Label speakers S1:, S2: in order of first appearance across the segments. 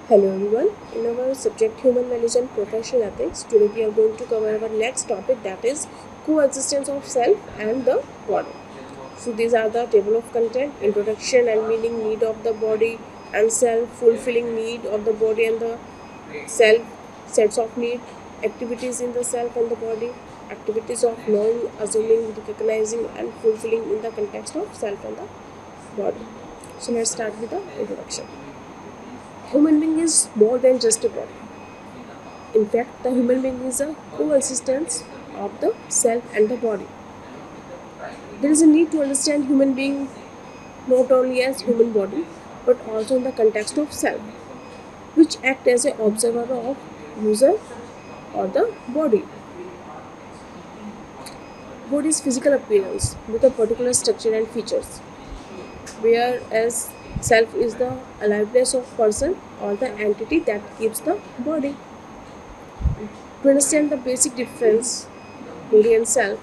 S1: Hello everyone. In our subject Human Values and Professional Ethics, today we are going to cover our next topic, that is coexistence of self and the body. So these are the table of content: introduction and meaning, need of the body and self, fulfilling need of the body and the self, sets of need, activities in the self and the body, activities of knowing, assuming, recognizing and fulfilling in the context of self and the body. So let's start with the introduction. Human being is more than just a body. In fact, the human being is a coexistence of the self and the body. There is a need to understand human being not only as human body but also in the context of self, which act as an observer of user or the body. Body's physical appearance with a particular structure and features, whereas self is the aliveness of person or the entity that keeps the body. To understand the basic difference, body and self,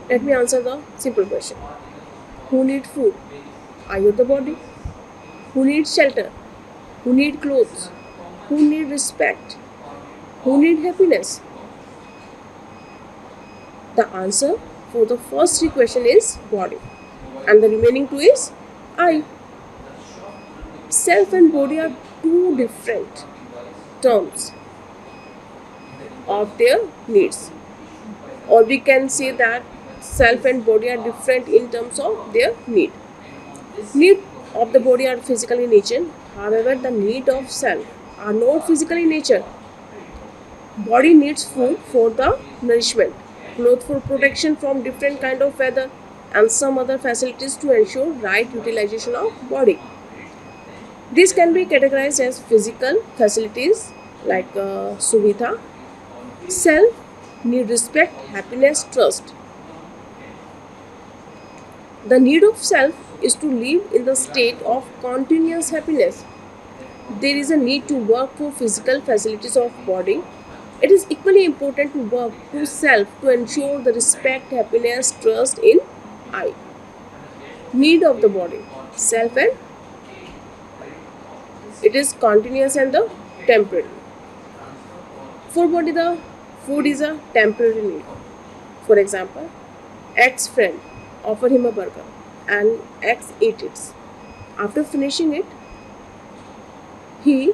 S1: let me answer the simple question. Who needs food? Are you the body? Who needs shelter? Who needs clothes? Who needs respect? Who needs happiness? The answer for the first three questions is body, and the remaining two is I. Self and body are two different terms of their needs, or we can say that self and body are different in terms of their need. Need of the body are physical in nature, however the need of self are not physical in nature. Body needs food for the nourishment, clothes for protection from different kind of weather, and some other facilities to ensure right utilization of body. These can be categorized as physical facilities like suvidha, self, need respect, happiness, trust. The need of self is to live in the state of continuous happiness. There is a need to work for physical facilities of body. It is equally important to work to self to ensure the respect, happiness, trust in I. Need of the body, self, and it is continuous and the temporary. For body, the food is a temporary need. For example, X friend offer him a burger and X eat it. After finishing it, he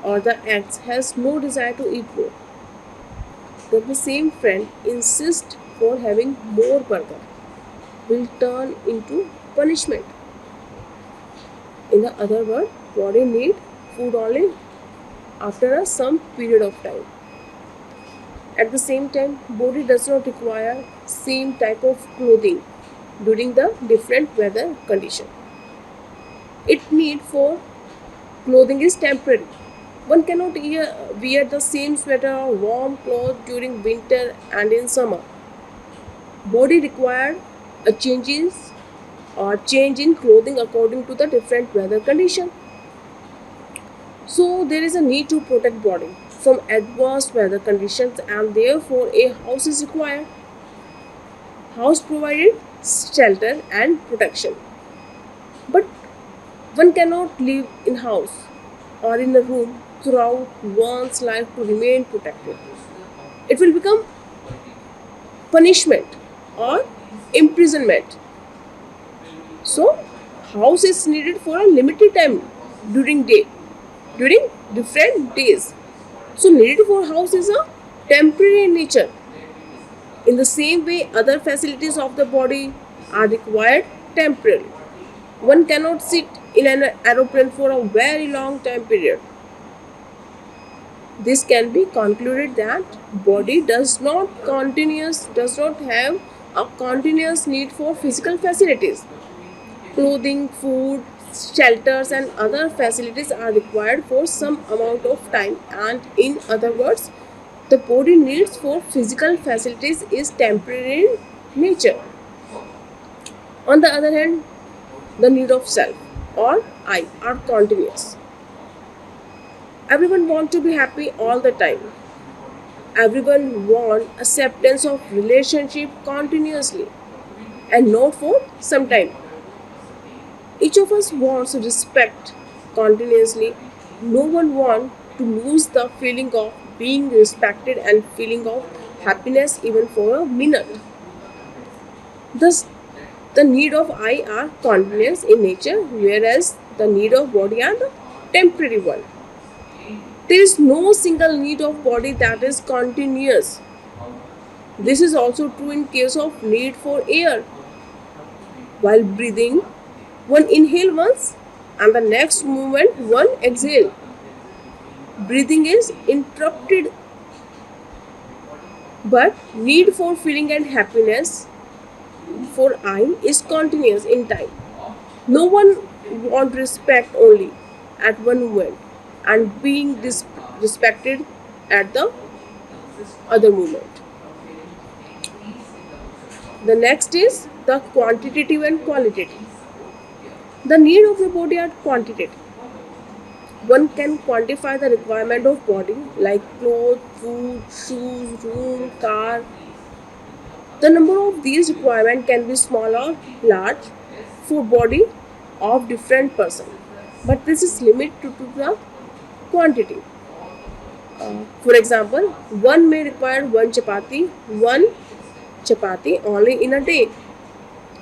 S1: or the X has no desire to eat more. Then the same friend insists for having more burger will turn into punishment. In the other word, body need food only after some period of time. At the same time, body does not require same type of clothing during the different weather condition. Its need for clothing is temporary. One cannot wear the same sweater or warm clothes during winter and in summer. Body required a change in clothing according to the different weather condition. So there is a need to protect body from adverse weather conditions, and therefore a house is required. House provided shelter and protection. But one cannot live in house or in a room throughout one's life to remain protected. It will become punishment or imprisonment. So house is needed for a limited time during day, during different days. So needed for house is a temporary in nature. In the same way, other facilities of the body are required temporarily. One cannot sit in an aeroplane for a very long time period. This can be concluded that body does not have a continuous need for physical facilities. Clothing, food, shelters and other facilities are required for some amount of time, and in other words, the body needs for physical facilities is temporary in nature. On the other hand, the need of self or I are continuous. Everyone wants to be happy all the time. Everyone wants acceptance of relationship continuously and not for some time. Each of us wants respect continuously. No one wants to lose the feeling of being respected and feeling of happiness even for a minute. Thus, the need of eye are continuous in nature, whereas the need of body are the temporary one. There is no single need of body that is continuous. This is also true in case of need for air. While breathing, one inhale once and the next moment one exhale. Breathing is interrupted, but need for feeling and happiness for I is continuous in time. No one wants respect only at one moment and being respected at the other moment. The next is the quantitative and qualitative. The need of the body are quantitative. One can quantify the requirement of body like clothes, food, shoes, room, car. The number of these requirements can be small or large for body of different person. But this is limited to the quantity. For example, one may require one chapati only in a day,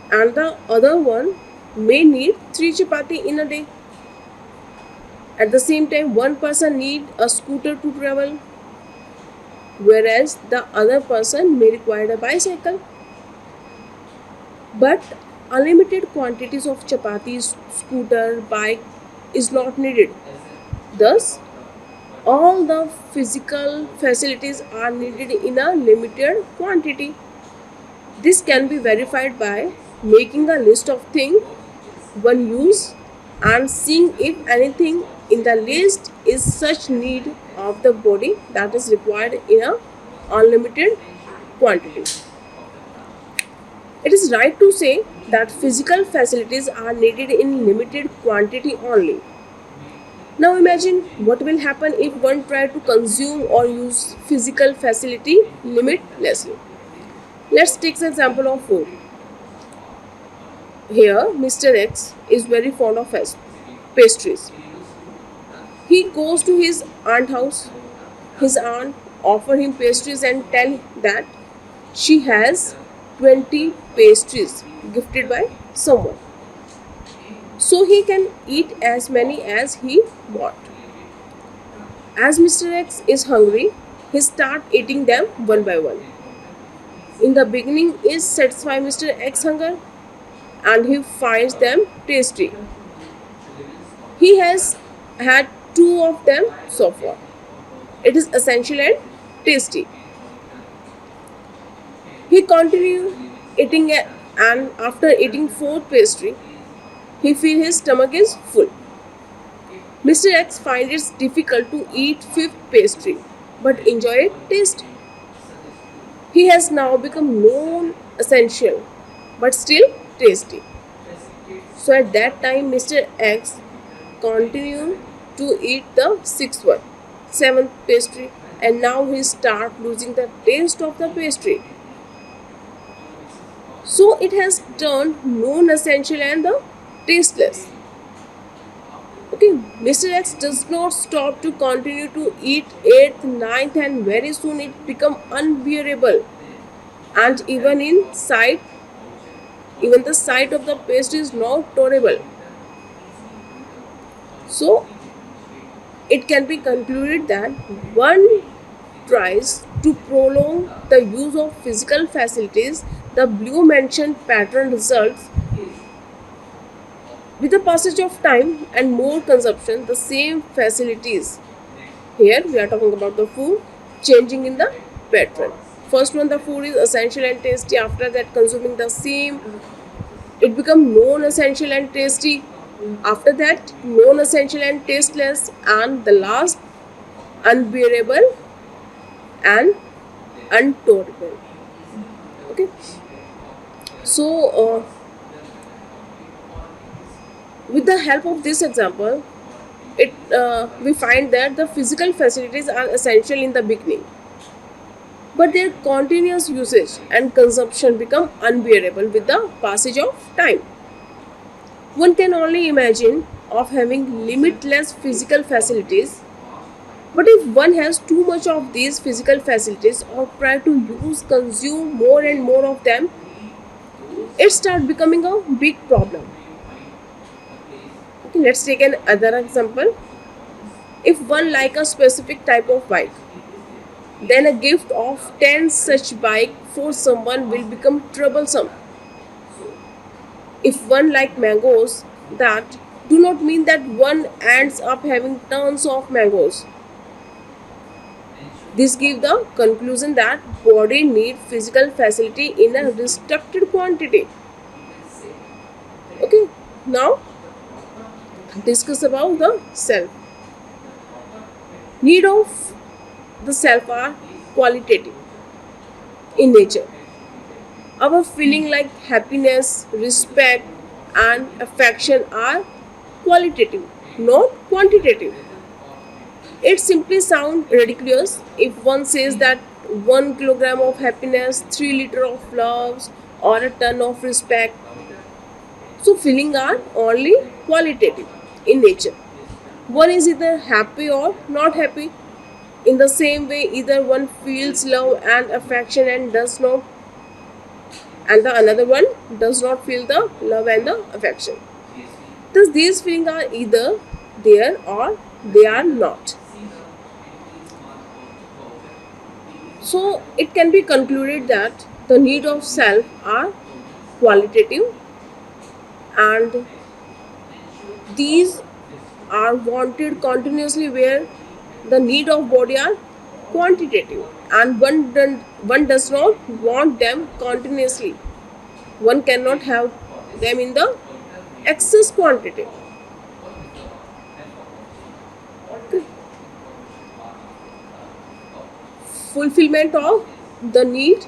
S1: and the other one may need three chapati in a day. At the same time, one person need a scooter to travel, whereas the other person may require a bicycle. But unlimited quantities of chapatis, scooter, bike is not needed. Thus, all the physical facilities are needed in a limited quantity. This can be verified by making a list of things one use and seeing if anything in the list is such need of the body that is required in a unlimited quantity. It is right to say that physical facilities are needed in limited quantity only. Now imagine what will happen if one try to consume or use physical facility limitlessly. Let's take the example of food. Here, Mr. X is very fond of pastries. He goes to his aunt house. His aunt offer him pastries and tell that she has 20 pastries gifted by someone. So he can eat as many as he want. As Mr. X is hungry, he start eating them one by one. In the beginning is satisfy Mr. X hunger and he finds them tasty. He has had two of them so far. It is essential and tasty. He continues eating and after eating fourth pastry, he feels his stomach is full. Mr. X finds it difficult to eat fifth pastry but enjoy it taste. He has now become known essential but still tasty. So at that time Mr. X continued to eat the sixth one, seventh pastry, and now he start losing the taste of the pastry. So it has turned non essential and the tasteless. Okay, Mr. X does not stop to continue to eat 8th, ninth, and very soon it become unbearable. And even the sight of the pastry is now tolerable. So it can be concluded that one tries to prolong the use of physical facilities, the blue mentioned pattern results with the passage of time and more consumption, the same facilities. Here we are talking about the food changing in the pattern. First one, the food is essential and tasty. After that, consuming the same, it become non-essential and tasty. After that, non-essential and tasteless, and the last, unbearable and intolerable. Okay. So, with the help of this example, we find that the physical facilities are essential in the beginning, but their continuous usage and consumption become unbearable with the passage of time. One can only imagine of having limitless physical facilities, but if one has too much of these physical facilities or try to consume more and more of them, it starts becoming a big problem. Okay, let's take another example. If one like a specific type of bike, then a gift of 10 such bike for someone will become troublesome. If one like mangoes, that do not mean that one ends up having tons of mangoes. This gives the conclusion that body need physical facility in a restricted quantity. Okay, now discuss about the self. Need of the self are qualitative in nature. Our feeling like happiness, respect, and affection are qualitative, not quantitative. It simply sounds ridiculous if one says that 1 kilogram of happiness, 3 liter of love, or a ton of respect. So, feelings are only qualitative in nature. One is either happy or not happy. In the same way, either one feels love and affection and does not, and the another one does not feel the love and the affection. Thus, these feelings are either there or they are not. So, it can be concluded that the need of self are qualitative and these are wanted continuously, where the need of body are quantitative and one does not want them continuously. One cannot have them in the excess quantity. Fulfillment of the need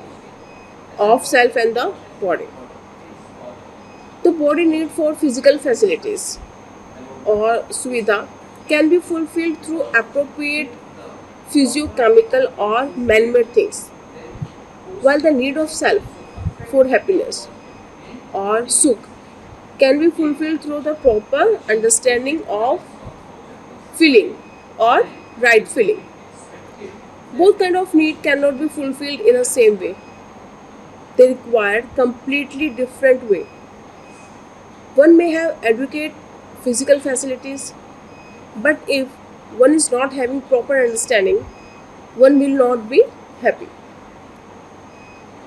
S1: of self and the body. The body need for physical facilities or suvidha can be fulfilled through appropriate physiochemical or man-made things, while the need of self for happiness or sukh can be fulfilled through the proper understanding of feeling or right feeling. Both kind of need cannot be fulfilled in the same way. They require completely different way. One may have adequate physical facilities, but if one is not having proper understanding, one will not be happy.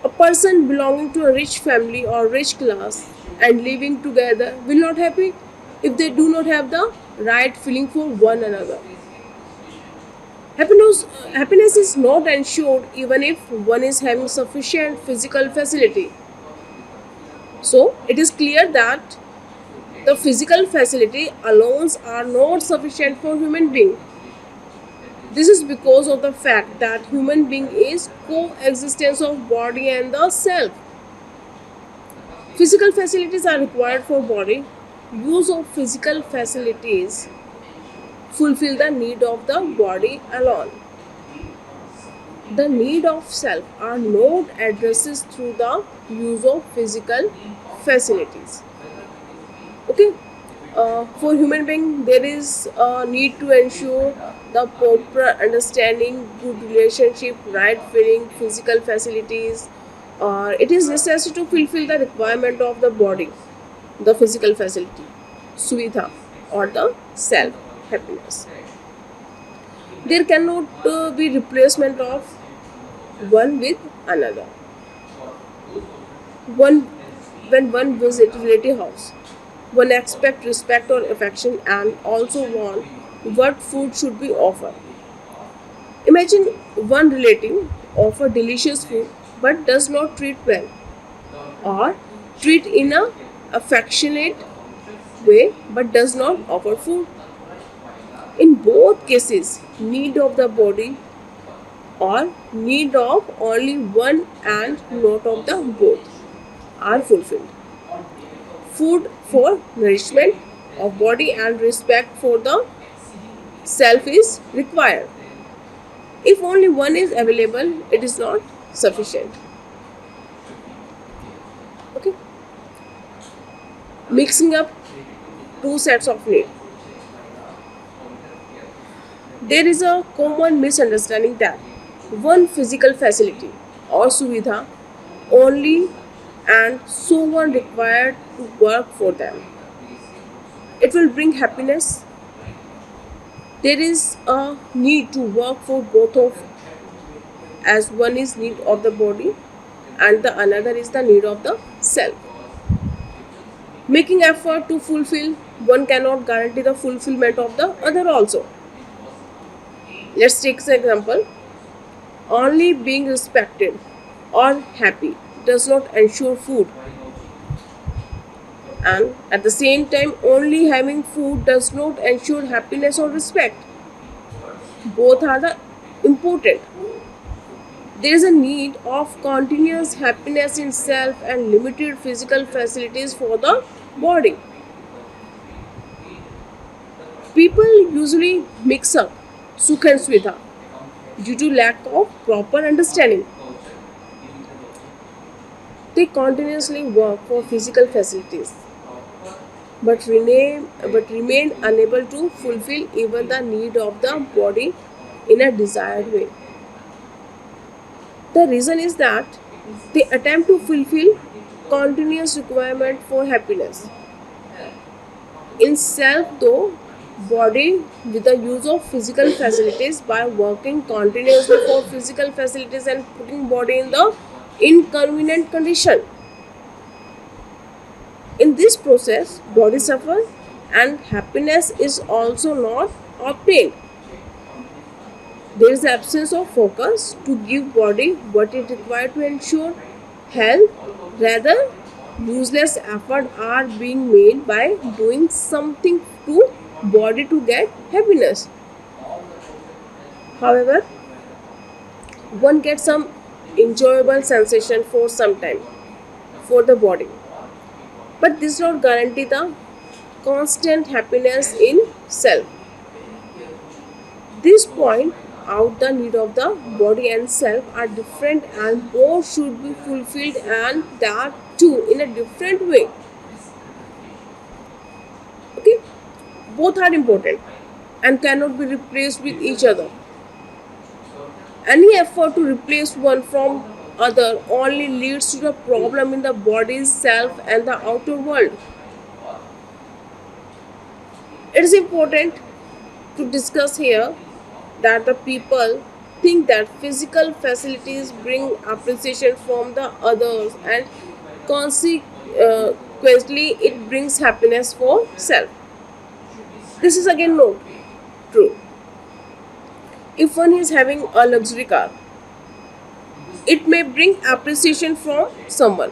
S1: A person belonging to a rich family or rich class and living together will not happy if they do not have the right feeling for one another. Happiness is not ensured even if one is having sufficient physical facility. So it is clear that the physical facility alone are not sufficient for human being. This is because of the fact that human being is coexistence of body and the self. Physical facilities are required for body. Use of physical facilities fulfill the need of the body alone. The need of self are not addressed through the use of physical facilities. Okay, for human being there is a need to ensure the proper understanding, good relationship, right feeling, physical facilities. It is necessary to fulfill the requirement of the body, the physical facility, suvidha, or the self happiness. There cannot be replacement of one with another. One when one visits relative house, one expect respect or affection and also want what food should be offered. Imagine one relative offer delicious food but does not treat well or treat in a affectionate way but does not offer food. In both cases, need of the body or need of only one and not of the both are fulfilled. Food for nourishment of body and respect for the self is required. If only one is available, it is not sufficient. Okay. Mixing up two sets of need. There is a common misunderstanding that one physical facility or suvidha only and so one required to work for them. It will bring happiness. There is a need to work for both of, as one is need of the body and the another is the need of the self. Making effort to fulfill one cannot guarantee the fulfillment of the other also. Let's take an example. Only being respected or happy does not ensure food, and at the same time only having food does not ensure happiness or respect. Both are the important. There is a need of continuous happiness in self and limited physical facilities for the body. People usually mix up sukha and switha due to lack of proper understanding. They continuously work for physical facilities but remain unable to fulfill even the need of the body in a desired way. The reason is that they attempt to fulfill continuous requirement for happiness. In self, though, body with the use of physical facilities by working continuously for physical facilities and putting body in the inconvenient condition. In this process, body suffers and happiness is also not obtained. There is absence of focus to give body what it requires to ensure health. Rather, useless effort are being made by doing something to body to get happiness. However, one gets some enjoyable sensation for some time for the body, but this does not guarantee the constant happiness in self. This point out the need of the body and self are different and both should be fulfilled, and that too in a different way. Okay, both are important and cannot be replaced with each other. Any effort to replace one from other only leads to the problem in the body's self and the outer world. It is important to discuss here that the people think that physical facilities bring appreciation from the others and consequently it brings happiness for self. This is again not true. If one is having a luxury car, it may bring appreciation from someone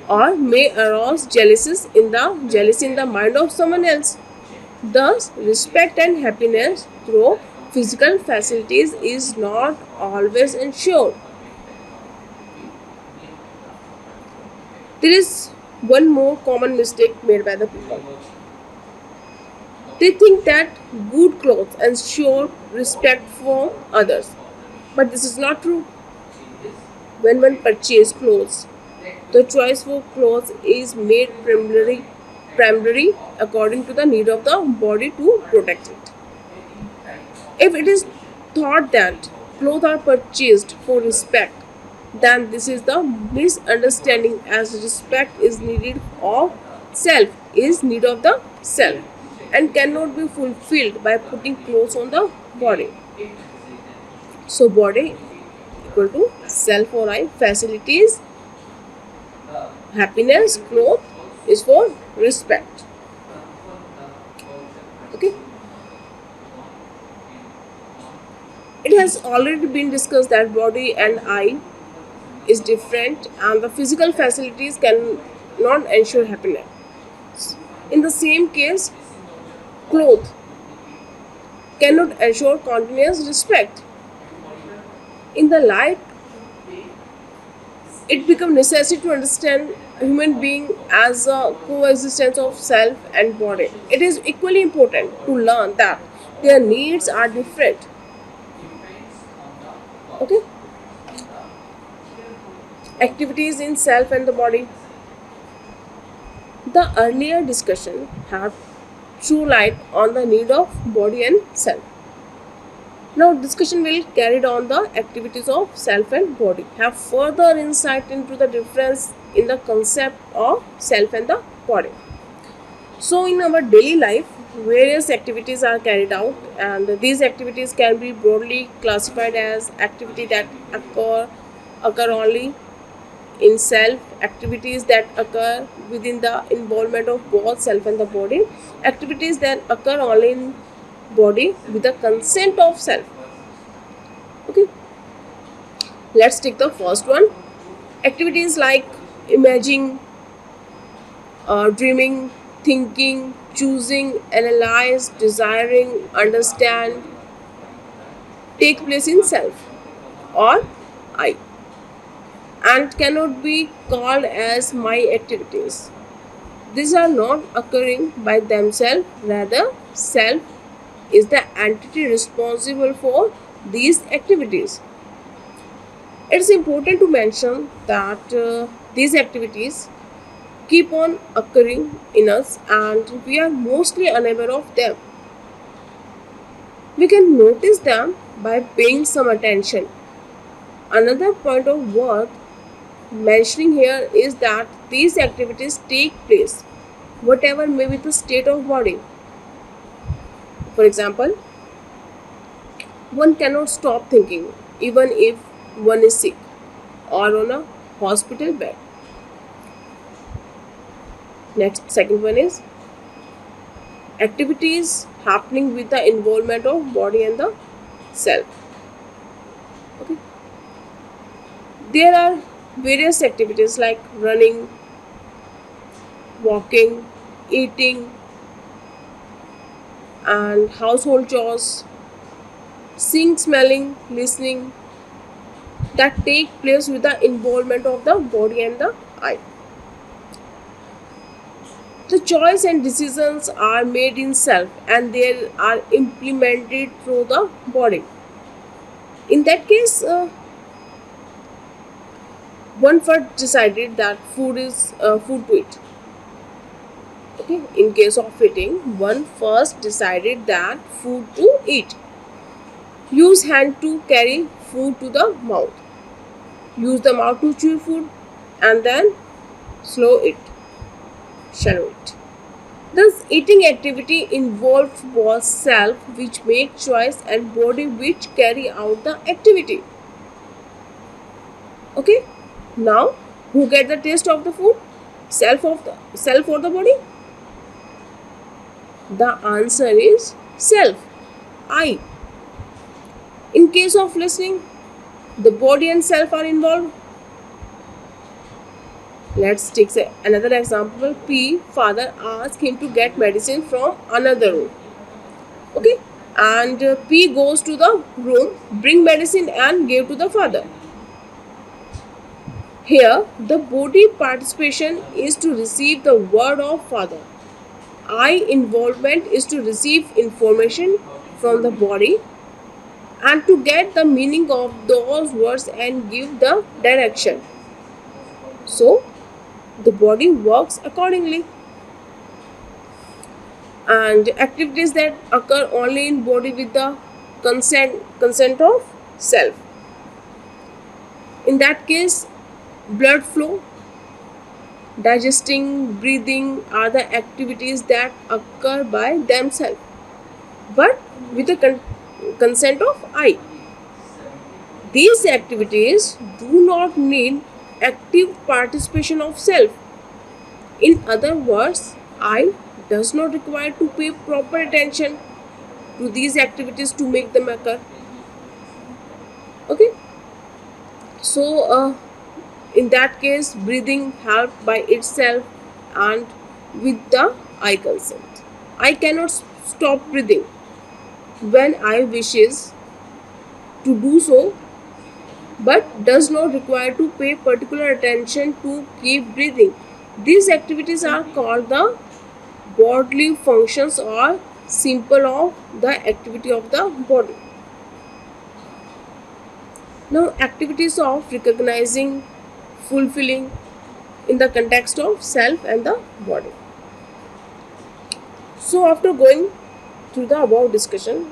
S1: or may arouse jealousy in the mind of someone else. Thus, respect and happiness through physical facilities is not always ensured. There is one more common mistake made by the people. They think that good clothes ensure respect from others, but this is not true. When one purchases clothes, the choice for clothes is made primarily according to the need of the body to protect it. If it is thought that clothes are purchased for respect, then this is the misunderstanding, as respect is needed of self, is need of the self and cannot be fulfilled by putting clothes on the body. So body equal to self or I, facilities, happiness, cloth is for respect. Okay. It has already been discussed that body and I is different and the physical facilities can not ensure happiness. In the same case, cloth cannot ensure continuous respect. In the light, it becomes necessary to understand human being as a coexistence of self and body. It is equally important to learn that their needs are different. Okay? Activities in self and the body. The earlier discussion had true light on the need of body and self. Now discussion will carried on the activities of self and body. Have further insight into the difference in the concept of self and the body. So in our daily life, various activities are carried out, and these activities can be broadly classified as activity that occur only in self, activities that occur within the involvement of both self and the body, activities that occur only in body with the consent of self. Okay, let's take the first one. Activities like imagining, dreaming, thinking, choosing, analyze, desiring, understand take place in self or I, and cannot be called as my activities. These are not occurring by themselves, rather, self is the entity responsible for these activities. It is important to mention that these activities keep on occurring in us and we are mostly unaware of them. We can notice them by paying some attention. Another point of worth mentioning here is that these activities take place whatever may be the state of body. For example, one cannot stop thinking even if one is sick or on a hospital bed. Next, second one is activities happening with the involvement of body and the self. Okay, there are various activities like running, walking, eating, and household chores, seeing, smelling, listening that take place with the involvement of the body and the eye. The choice and decisions are made in self and they are implemented through the body. In that case, one first decided that food is food to eat. Okay, in case of eating, one first decided that food to eat. Use hand to carry food to the mouth. Use the mouth to chew food and then swallow it. Thus, eating activity involves both self, which make choice, and body, which carry out the activity. Okay. Now, who get the taste of the food? Self or the body? The answer is self. I. In case of listening, the body and self are involved. Let's take another example. P. Father asked him to get medicine from another room. Okay, and P goes to the room, bring medicine and give to the father. Here, the body participation is to receive the word of father. I involvement is to receive information from the body and to get the meaning of those words and give the direction. So, the body works accordingly. And activities that occur only in body with the consent of self. In that case, blood flow, digesting, breathing are the activities that occur by themselves, but with the consent of I. These activities do not need active participation of self. In other words, I does not require to pay proper attention to these activities to make them occur. Okay. So, in that case, breathing helped by itself and with the I consent. I cannot stop breathing when I wishes to do so, but does not require to pay particular attention to keep breathing. These activities are called the bodily functions or symbol of the activity of the body. Now, activities of recognizing, fulfilling, in the context of self and the body. So after going through the above discussion,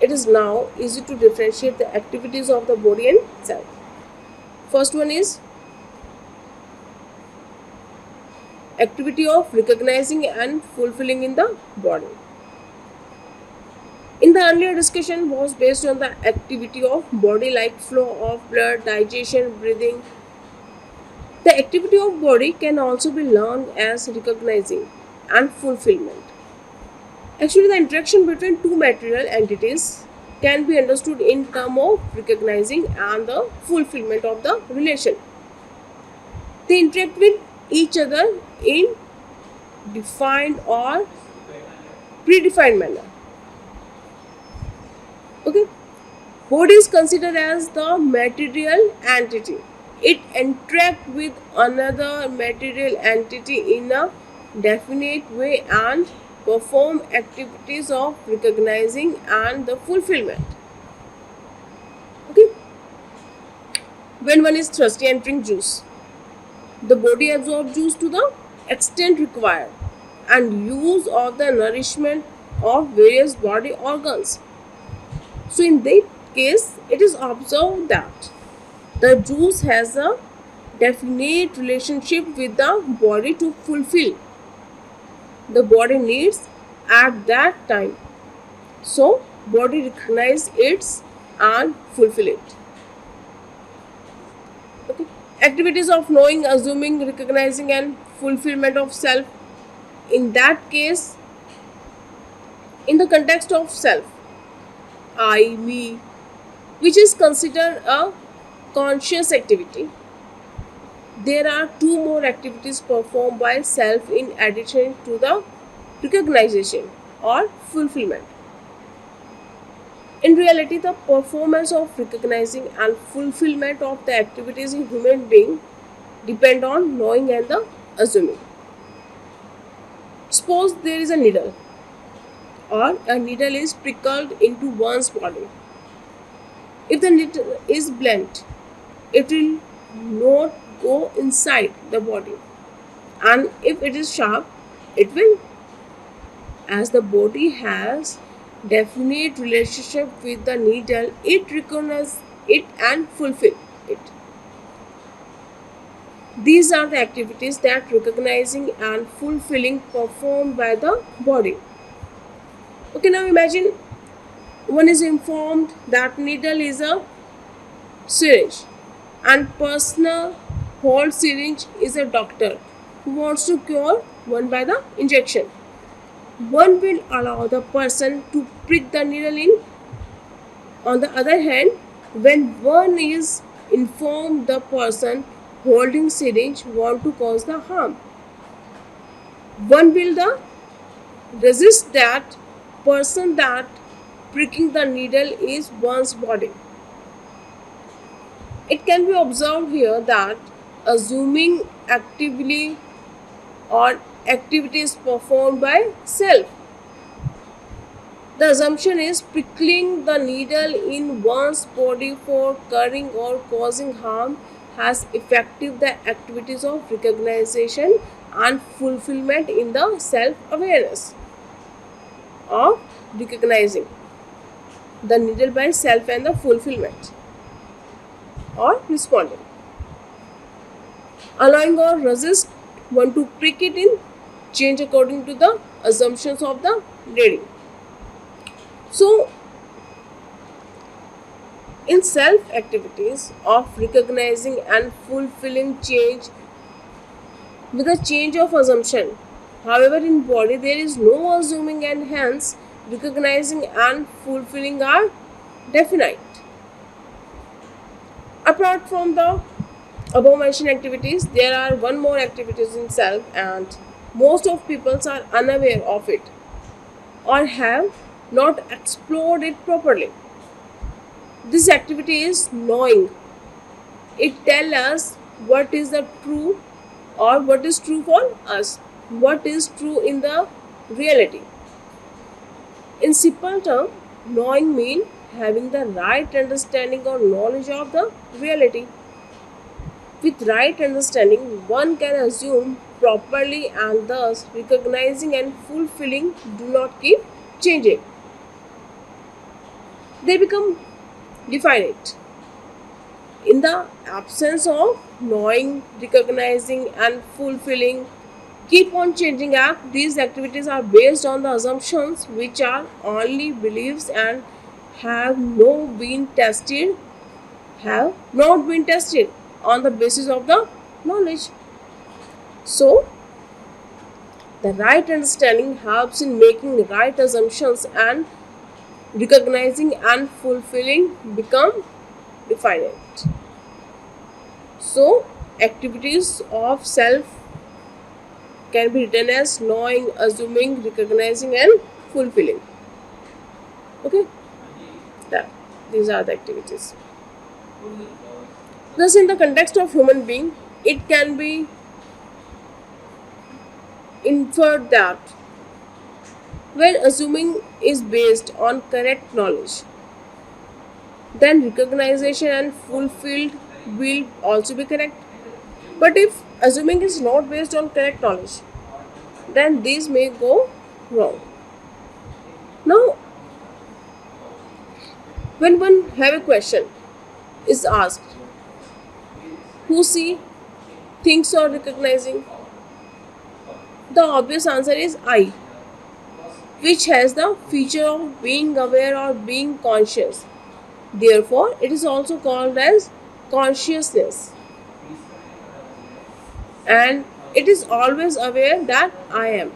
S1: it is now easy to differentiate the activities of the body and self. First one is activity of recognizing and fulfilling in the body. In the earlier discussion was based on the activity of body like flow of blood, digestion, breathing. The activity of body can also be learned as recognizing and fulfillment. Actually, the interaction between two material entities can be understood in terms of recognizing and the fulfillment of the relation. They interact with each other in defined or predefined manner. Okay, body is considered as the material entity. It interacts with another material entity in a definite way and perform activities of recognizing and the fulfillment. Okay, when one is thirsty and drink juice, the body absorbs juice to the extent required and use of the nourishment of various body organs. So in that case, it is observed that the juice has a definite relationship with the body to fulfill the body needs at that time. So body recognize it and fulfill it. Okay. Activities of knowing, assuming, recognizing and fulfillment of self. In that case, in the context of self, I, me, which is considered a conscious activity, there are two more activities performed by self in addition to the recognition or fulfillment. In reality, the performance of recognizing and fulfillment of the activities in human being depend on knowing and the assuming. Suppose there is a needle or a needle is prickled into one's body. If the needle is blunt, it will not go inside the body, and if it is sharp, it will. As the body has definite relationship with the needle, it recognizes it and fulfill it. These are the activities that recognizing and fulfilling performed by the body. Okay, now imagine one is informed that needle is a syringe and person holds syringe is a doctor who wants to cure one by the injection. One will allow the person to prick the needle in. On the other hand, when one is informed the person holding syringe want to cause the harm, one will the resist that person that pricking the needle is one's body. It can be observed here that assuming actively or activities performed by self. The assumption is prickling the needle in one's body for curing or causing harm has effective the activities of recognition and fulfillment in the self-awareness of recognizing the needle by self and the fulfillment or responding. Allowing or resist one to prick it in change according to the assumptions of the reading. So, in self activities of recognizing and fulfilling change with a change of assumption. However, in body there is no assuming and hence recognizing and fulfilling are definite. Apart from the above mentioned activities, there are one more activities in self and most of people are unaware of it or have not explored it properly. This activity is knowing. It tells us what is the true or what is true for us, what is true in the reality. In simple term, knowing means having the right understanding or knowledge of the reality. With right understanding, one can assume properly and thus recognizing and fulfilling do not keep changing. They become definite. In the absence of knowing, recognizing, and fulfilling, keep on changing act, these activities are based on the assumptions which are only beliefs and have no been tested, have not been tested on the basis of the knowledge. So, the right understanding helps in making right assumptions and recognizing and fulfilling become definite. So, activities of self can be written as knowing, assuming, recognizing, and fulfilling. Okay, that these are the activities. Thus, in the context of human being, it can be inferred that when assuming is based on correct knowledge, then recognition and fulfilled will also be correct. But if assuming is not based on correct knowledge, then these may go wrong. Now, when one have a question is asked, who see, thinks or recognizing, the obvious answer is I, which has the feature of being aware or being conscious. Therefore, it is also called as consciousness. And it is always aware that I am.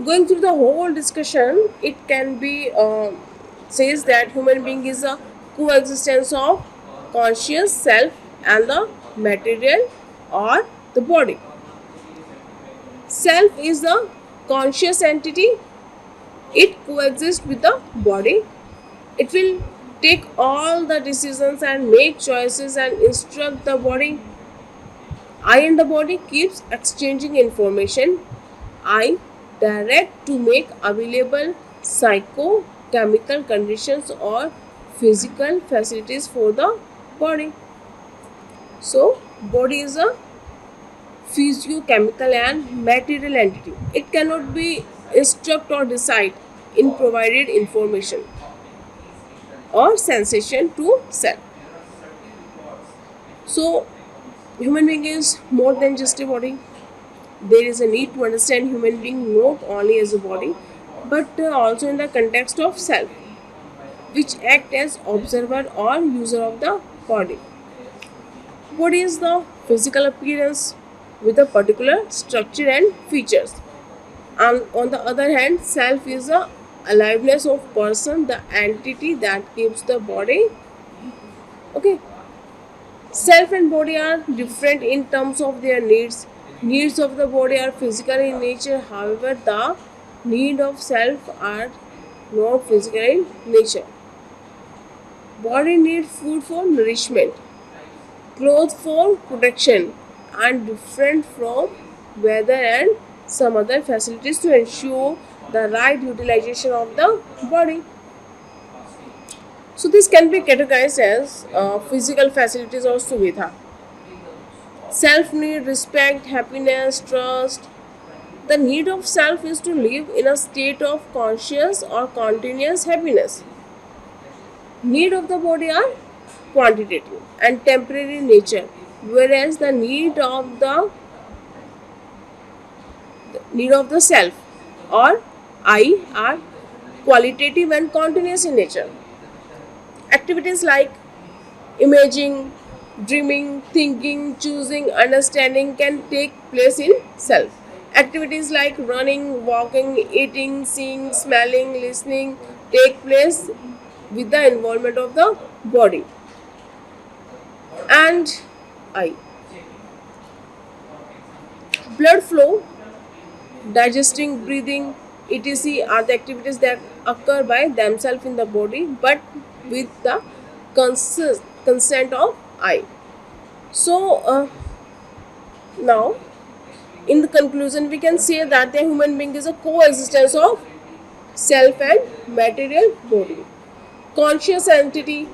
S1: Going through the whole discussion, it can be says that human being is a coexistence of conscious self and the material or the body. Self is the conscious entity. It coexists with the body. It will take all the decisions and make choices and instruct the body. I and the body keeps exchanging information. I direct to make available psychochemical conditions or physical facilities for the body. So, body is a physiochemical and material entity. It cannot be instruct or decide in provided information or sensation to self. So, human being is more than just a body. There is a need to understand human being not only as a body but also in the context of self, which act as observer or user of the body. Body is the physical appearance with a particular structure and features. And on the other hand, self is the aliveness of person, the entity that keeps the body. Okay, self and body are different in terms of their needs. Needs of the body are physical in nature, however, the need of self are not physical in nature. Body needs food for nourishment, clothes for protection, and different from weather and some other facilities to ensure the right utilization of the body. So, this can be categorized as physical facilities or suvidha. Self need, respect, happiness, trust. The need of self is to live in a state of conscious or continuous happiness. Need of the body are quantitative and temporary in nature, whereas the need of the self or I are qualitative and continuous in nature. Activities like imaging, dreaming, thinking, choosing, understanding can take place in self. Activities like running, walking, eating, seeing, smelling, listening take place with the involvement of the body and I. Blood flow, digesting, breathing, etc. are the activities that occur by themselves in the body but with the consent of I. So, now in the conclusion, we can say that the human being is a coexistence of self and material body. Conscious entity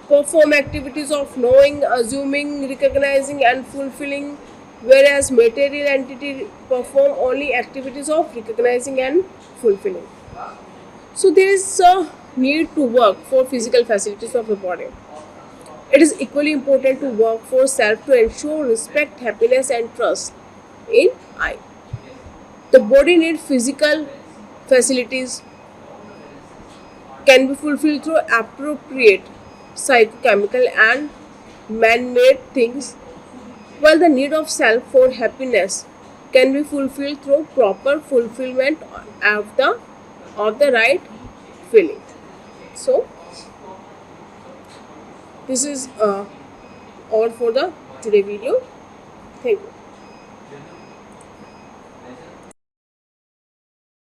S1: perform activities of knowing, assuming, recognizing, and fulfilling, whereas material entity perform only activities of recognizing and fulfilling. So there is a need to work for physical facilities of the body. It is equally important to work for self to ensure respect, happiness, and trust in I. The body needs physical facilities can be fulfilled through appropriate psychochemical and man-made things, while the need of self for happiness can be fulfilled through proper fulfillment of the right feeling. So this is all for the today video. Thank you.